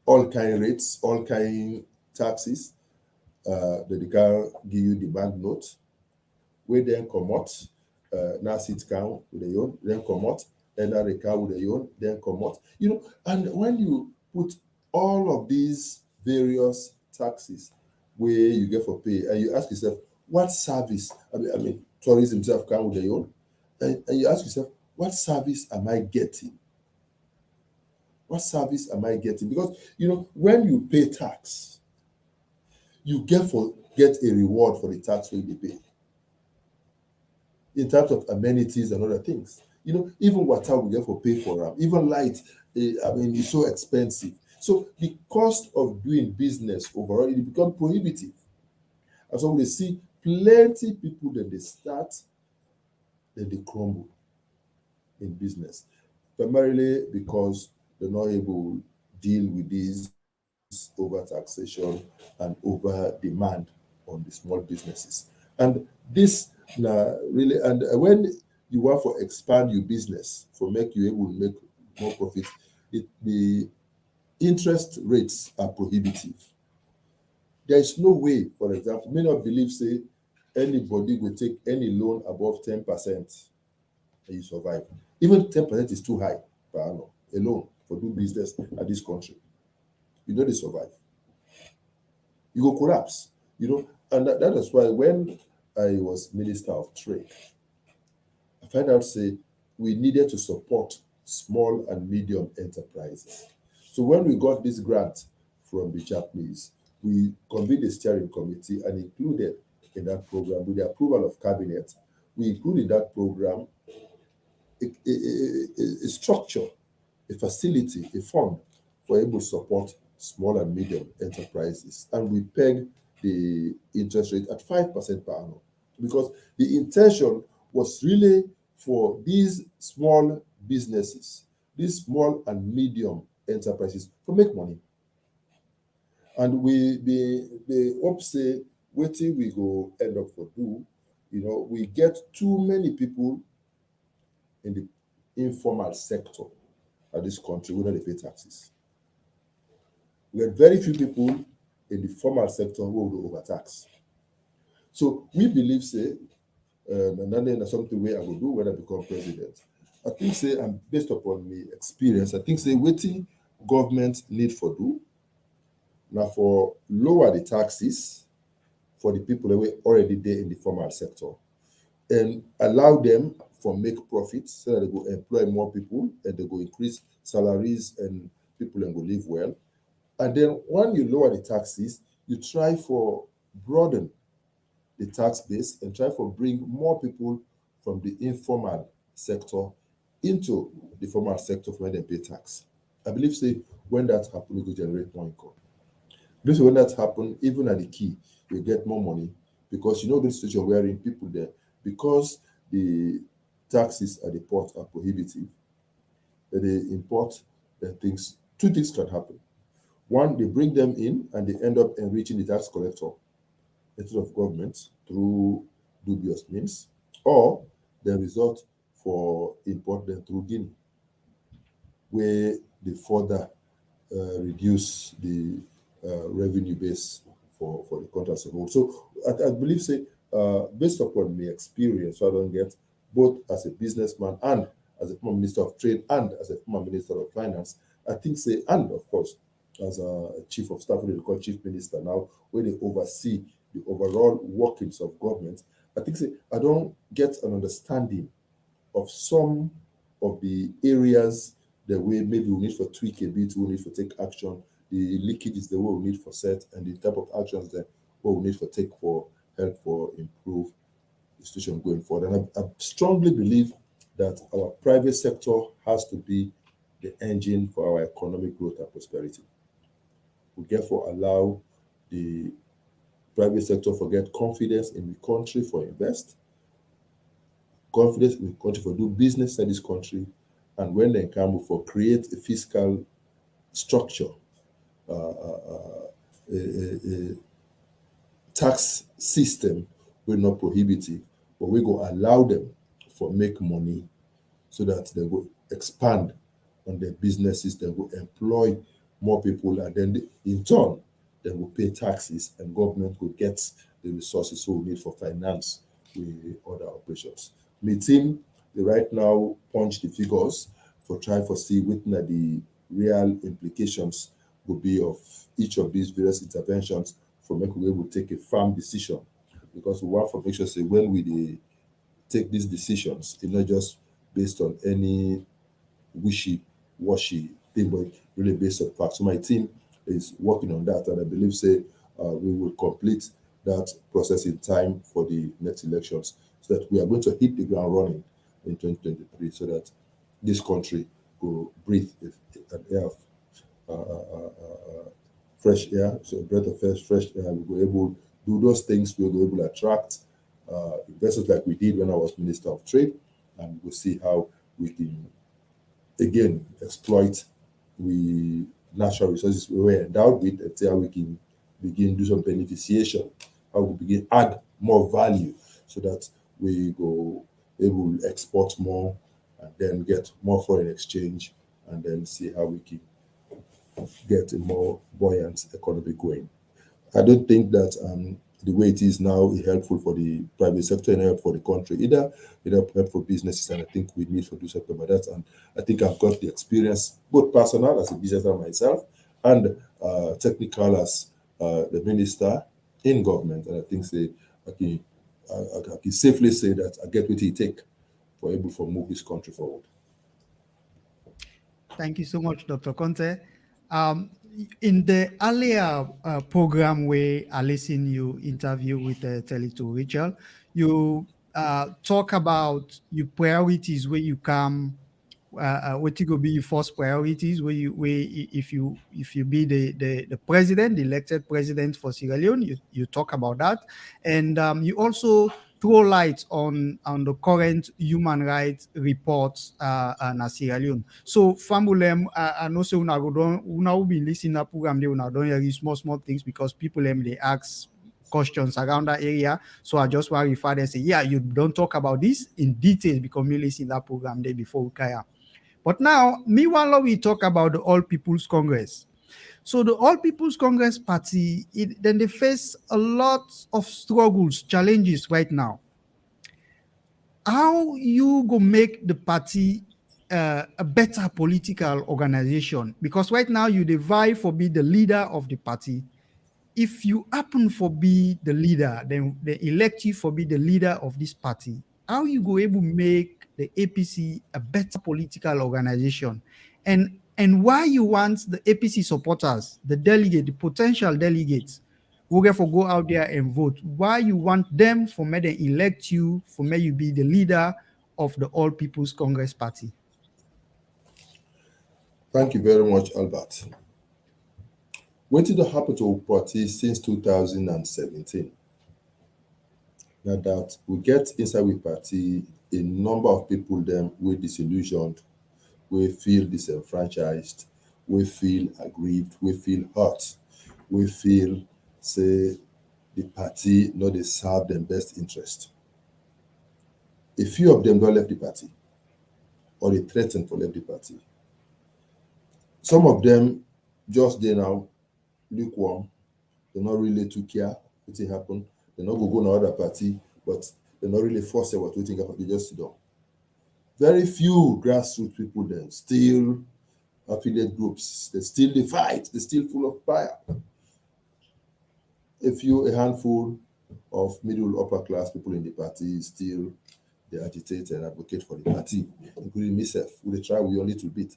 all kind rates, all kind taxes. That they can give you the banknote. We then come out. Now sit down with the own, then come out, and now the car with the own, then come out. And when you put all of these various taxes where you get for pay, and you ask yourself, what service? I mean, tourism itself come with the own, and you ask yourself, what service am I getting? What service am I getting? Because when you pay tax, you get a reward for the tax rate you pay. In terms of amenities and other things. Even water we get for pay for them, even light, it's so expensive. So the cost of doing business overall, it becomes prohibitive. And so we see plenty people that they start, then they crumble in business, primarily because they're not able to deal with this over taxation and over demand on the small businesses. And this really, and when you want to expand your business for make you able to make more profit, the interest rates are prohibitive. There is no way, for example, may not believe say anybody will take any loan above 10% and you survive. Even 10% is too high per annum alone for do business at this country. They survive. You go collapse, and that is why when I was Minister of Trade, I found out say we needed to support small and medium enterprises. So when we got this grant from the Japanese, we convened a steering committee and included in that program, with the approval of cabinet, we included in that program a structure, a facility, a fund for able to support small and medium enterprises. And we pegged the interest rate at 5% per annum, because the intention was really for these small businesses, these small and medium enterprises to make money. And they hope say, waiting we go end up for do, we get too many people in the informal sector of this country who don't pay taxes. We have very few people in the formal sector who will overtax. So we believe, say, and then that's something where I will do when I become president. I think, say, and based upon my experience, I think, say, waiting government need for do now for lower the taxes for the people that were already there in the formal sector and allow them for make profits so that they go employ more people and they go increase salaries and people and will live well. And then when you lower the taxes, you try for broaden the tax base and try for bring more people from the informal sector into the formal sector for when they pay tax. I believe say when that happen, we will generate more income. Because when that happen, even at the key, you get more money because you know the situation wherein people there, because the taxes at the port are prohibitive, they import things. Two things can happen. One, they bring them in and they end up enriching the tax collector instead of government through dubious means, or they result for import them through Guinea, where they further reduce the revenue base for the country as a whole. So I believe, say, based upon my experience, so I don't get both as a businessman and as a former minister of trade and as a former minister of finance, I think, say, and of course, as a chief of staff, what they call chief minister now, where they oversee the overall workings of government, I think, say, I don't get an understanding of some of the areas the way maybe we need for tweak a bit, we need for take action, the leakages the way we need for set, and the type of actions that what we need for take for help for improve the situation going forward. And I strongly believe that our private sector has to be the engine for our economic growth and prosperity. We therefore allow the private sector to get confidence in the country for invest, confidence in the country for do business in this country, and when they come for create a fiscal structure, a tax system will not prohibitive, but we go allow them for make money so that they will expand on their businesses, they will employ more people, and then in turn they will pay taxes, and government will get the resources so we need for finance with other operations. My team, they right now punch the figures for try for see what the real implications will be of each of these various interventions for making we able to take a firm decision. Because we want to make sure say when we take these decisions, it's not just based on any wishy-washy thing, but really based on facts. So my team is working on that, and I believe say we will complete that process in time for the next elections, so that we are going to hit the ground running in 2023, so that this country will breathe an air of fresh air, so a breath of fresh air. We'll be able to do those things. We'll be able to attract investors like we did when I was Minister of Trade, and we'll see how we can again exploit we natural resources we were endowed with, and see how we can begin do some beneficiation, how we begin add more value, so that we go able to export more and then get more foreign exchange, and then see how we can get a more buoyant economy going. I don't think that the way it is now is helpful for the private sector and help for the country either. It help for businesses, and I think we need to do something about that. And I think I've got the experience, both personal as a businessman myself and technical as the minister in government. And I think say I can safely say that I get what it take for able to move this country forward. Thank you so much, Dr. Konteh. In the earlier program where I listened you interview with Tele2 Rachel, you talk about your priorities where you come, what you go be your first priorities where if you be the president, the elected president for Sierra Leone, you talk about that, and you also throw light on the current human rights reports in Sierra Leone. So Famulem, I know so una will be listening to program they una don't hear small things because people they ask questions around that area. So I just want to refer and say, yeah, you don't talk about this in detail because me listen that program there before we carry. But now, meanwhile, we talk about the All People's Congress. So the All People's Congress Party, then they face a lot of struggles, challenges right now. How you go make the party a better political organization? Because right now you divide for be the leader of the party. If you happen for be the leader, then they elect you for be the leader of this party. How you go able to make the APC a better political organization? And and why you want the APC supporters, the delegate, the potential delegates, who therefore go out there and vote, why you want them for me to elect you, for me you be the leader of the All People's Congress Party. Thank you very much, Albert. What did happen to our party since 2017? Now that we get inside with party, a number of people them were disillusioned, we feel disenfranchised, we feel aggrieved, we feel hurt, we feel say the party not they serve them best interest. A few of them don't left the party or they threaten to leave the party. Some of them just they now lukewarm, they not really too care what happen. They not go to another party, but they not really force what we think about. They just sit down. Very few grassroots people then still affiliate groups. They still they fight. They're still full of fire. A handful of middle upper class people in the party still they agitate and advocate for the party, including myself. We try we a little bit.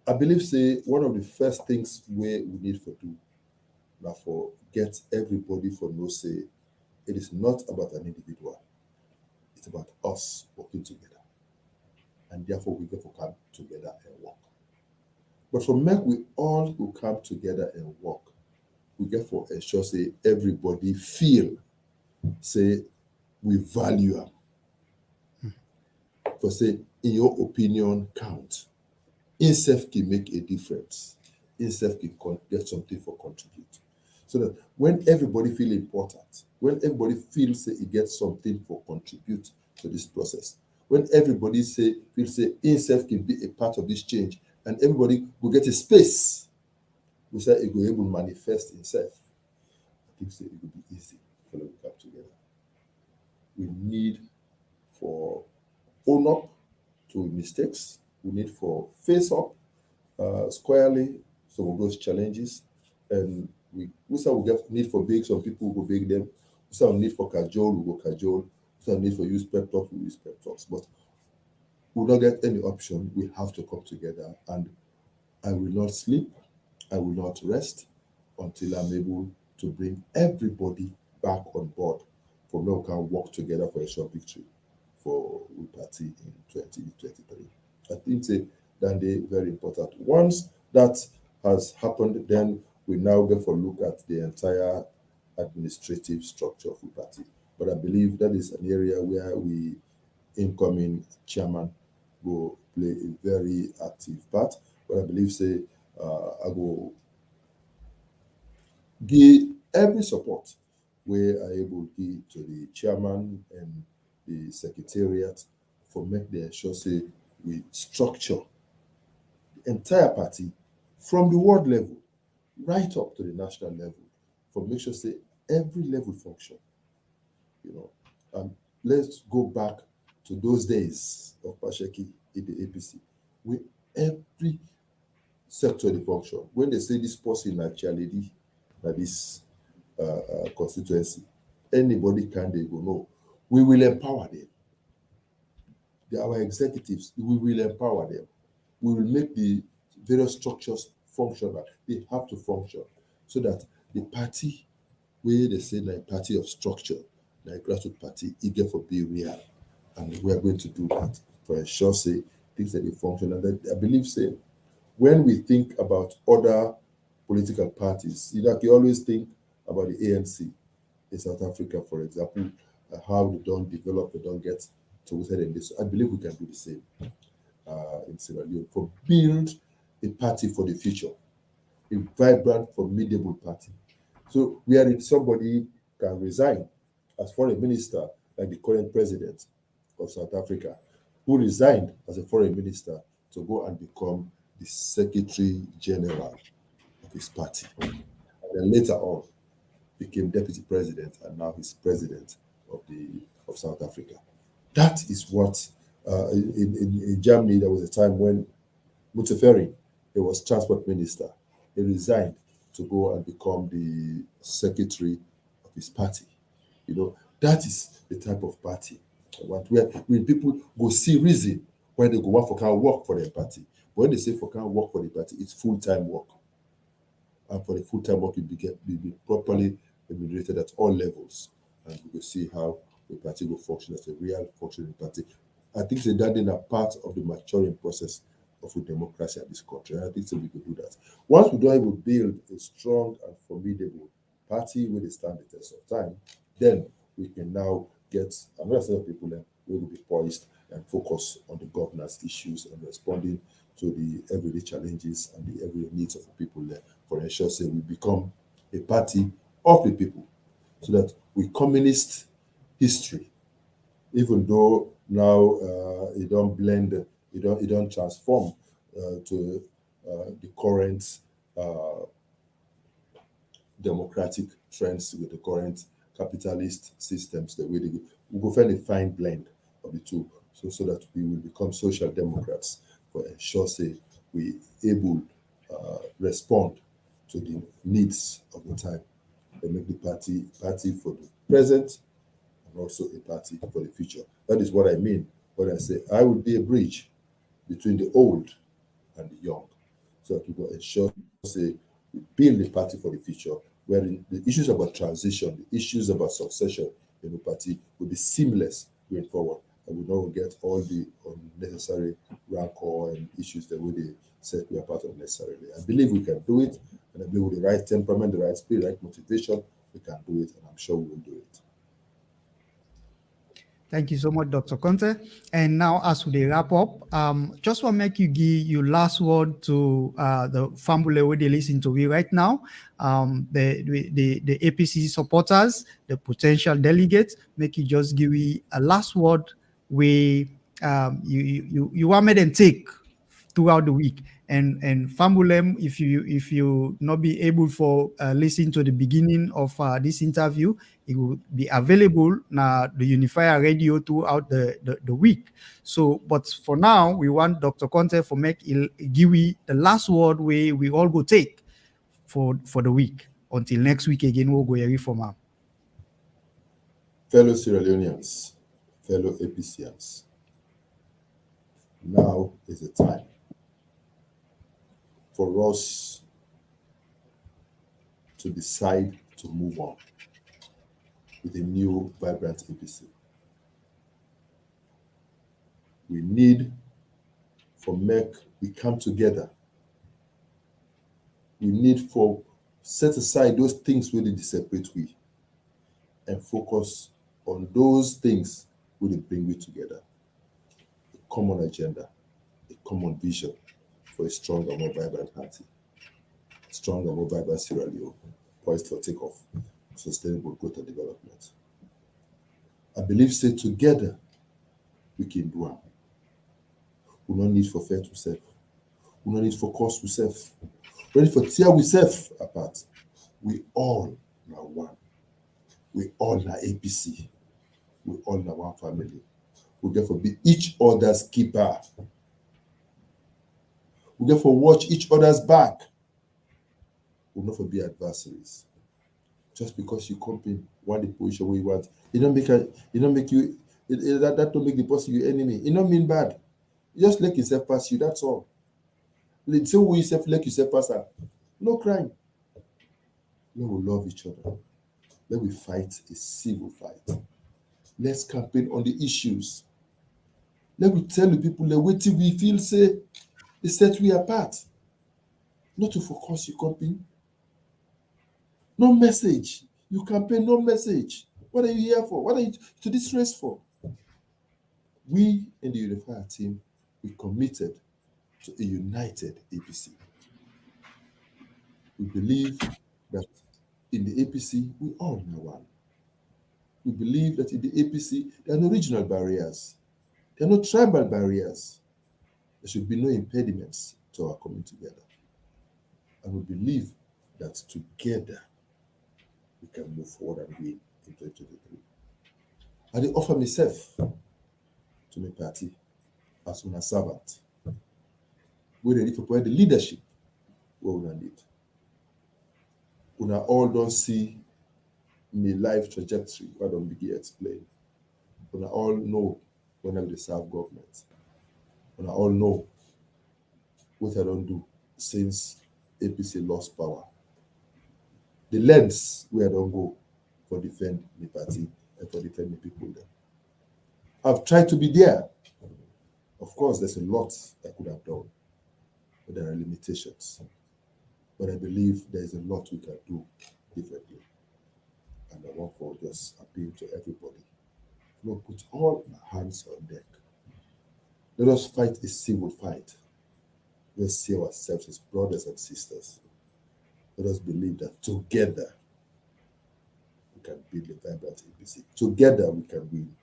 I believe say one of the first things we need to do now for get everybody for know say it is not about an individual, it's about us working together. And therefore we get to come together and work. But for make we all will come together and work, we get for ensure say everybody feel say we value them. For say in your opinion count. Inself can make a difference. Inself can get something for contribute. So that when everybody feel important, when everybody feels say it gets something for contribute to this process, when everybody feels say himself can be a part of this change, and everybody will get a space, we say it will able to manifest himself. I think say it will be easy for them to come together. We need for own up to mistakes. We need for face up squarely some of those challenges, and we get need for big. Some people will big them. We need for cajole, we go cajole. We need for use pep talks, we use pep talks. But we will not get any option. We have to come together, and I will not sleep. I will not rest until I'm able to bring everybody back on board for now we can work together for a short victory for the party in 2023. I think that they very important. Once that has happened, then we now get for look at the entire administrative structure of the party. But I believe that is an area where we incoming chairman will play a very active part. But I believe I will give every support we are able to give to the chairman and the secretariat for make the ensure say we structure the entire party from the ward level right up to the national level for make sure say every level function. Let's go back to those days of Pasheki in the APC, where every sector of the function. When they say this person actually that this constituency, anybody can they go no. We will empower them. Our executives, we will empower them. We will make the various structures functional. They have to function so that the party, where they say like party of structure, like grassroots party, it get for be real. And we are going to do that for ensure say things that they function. And that I believe when we think about other political parties, you always think about the ANC in South Africa, for example, how they don't develop, they don't get to this. I believe we can do the same in Sierra Leone for build a party for the future, a vibrant, formidable party. So where somebody can resign as foreign minister, like the current president of South Africa, who resigned as a foreign minister to go and become the Secretary General of his party. And then later on became deputy president and now he's president of South Africa. That is what in Germany there was a time when Muteferi, he was transport minister. He resigned to go and become the secretary of his party. That is the type of party I want, where when people go see reason When they go work for can work for the party. But when they say for can work for the party, it's full-time work. And for the full-time work, it be properly remunerated at all levels. And we will see how the party will function as a real functioning party. I think that is a part of the maturing process of a democracy in this country. And I think so we could do that. Once we don't able to build a strong and formidable party with a stand the test of time, then we can now get another set of people that will be poised and focus on the governance issues and responding to the everyday challenges and the everyday needs of the people there, for ensure say we become a party of the people, so that we communist history, even though now it don't blend, it don't transform to the current democratic trends with the current capitalist systems, the way they go. We go find a fine blend of the two, so that we will become social democrats, for ensure say we able respond to the needs of the time and make the party for the present and also a party for the future. That is what I mean when I say I will be a bridge between the old and the young, so that we will ensure say we build a party for the future, where the issues about transition, the issues about succession in the party will be seamless going forward, and we don't get all the unnecessary rancor and issues that we set we are part of necessarily. I believe we can do it, and I believe with the right temperament, the right spirit, right motivation, we can do it, and I'm sure we will do it. Thank you so much, Dr. Konteh. And now, as we wrap up, just want to make you give your last word to the family where they listen to me right now, the APC supporters, the potential delegates. Make you just give me a last word where you want me to take throughout the week. And Fambulem, if you not be able for listen to the beginning of this interview, it will be available now the Unifier radio throughout the week. So, but for now, we want Dr. Konteh for make give we the last word we all go take for the week. Until next week again, we'll go here for now. Fellow Sierra Leoneans, fellow APCians, now is the time for us to decide to move on with a new, vibrant APC. We need for we come together. We need for set aside those things where they separate we and focus on those things where they bring we together. A common agenda, a common vision for a stronger, more vibrant party. Stronger, more vibrant Sierra Leone, poised for takeoff, sustainable growth and development. I believe, say together, we can do it. We don't need for fair to self. We don't need for cause to self. We need for tear we self apart. We all now one. We all now APC. We all now one family. We get for be each other's keeper. We get for watch each other's back. We not for be adversaries. Just because you come in want the position where you want, it don't make you that don't make the person your enemy. It don't mean bad. You just let yourself pass you, that's all. Let's say we yourself let yourself pass her. No crime. Let we love each other. Let we fight a civil fight. Let's campaign on the issues. Let me tell the people the way till we feel say they set we apart. Not to focus your company. No message. You campaign, no message. What are you here for? What are you to this race for? We in the Unifier team, we committed to a united APC. We believe that in the APC, we all know one. We believe that in the APC, there are no regional barriers. There are no tribal barriers. There should be no impediments to our coming together. And we believe that together, we can move forward and win in 2023. I dey offer myself to my party as una servant. We ready to provide the leadership where we need. Una all don't see my life trajectory, what I don't begin explain. Una all know when I will serve government. And I all know what I don't do since APC lost power. The lengths where I don't go for defend the party and for defend the people there. I've tried to be there. Of course, there's a lot I could have done, but there are limitations. But I believe there is a lot we can do differently. And I want to just appeal to everybody. Lord, put all our hands on deck. Let us fight a civil fight. Let's see ourselves as brothers and sisters. Let us believe that together we can build a vibrant APC. Together we can win.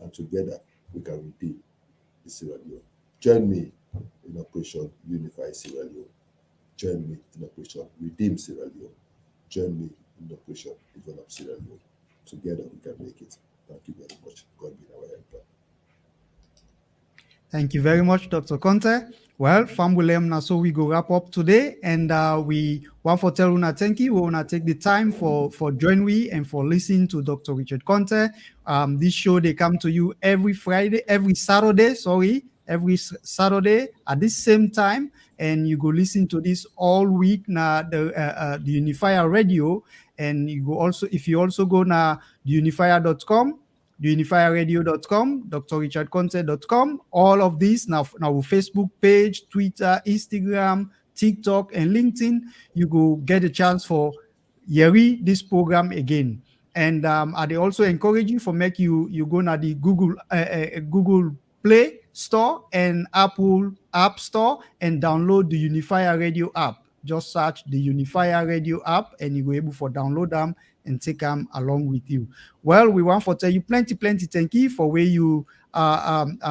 And together we can redeem the Sierra Leone. Join me in Operation Unify Sierra Leone. Join me in Operation Redeem Sierra Leone. Join me in Operation Develop Sierra Leone. Together we can make it. Thank you very much. God be our helper. Thank you very much, Dr. Konteh. Well, Famulem, now so we go wrap up today, and we want to tell Una thank you. We want to take the time for join we and for listening to Dr. Richard Konteh. This show they come to you every Saturday every Saturday at this same time, and you go listen to this all week na the Unifier Radio, and you go also if you also go na unifier.com. unifierradio.com, drrichardkonteh.com. All of these now Facebook page, Twitter, Instagram, TikTok, and LinkedIn. You go get a chance for hearing this program again. And I also encourage you for make you go na the Google Play Store and Apple App Store and download the Unifier Radio app. Just search the Unifier Radio app and you go able for download them and take them along with you. Well, we want to tell you plenty thank you for where you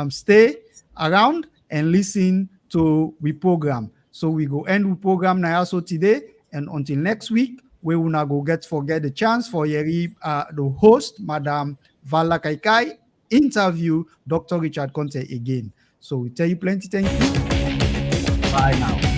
stay around and listen to the program. So we go end the program now also today, and until next week, we will now go forget the chance for the host, Madam Vala Kaikai, interview Dr. Richard Konteh again. So we tell you plenty thank you. Bye now.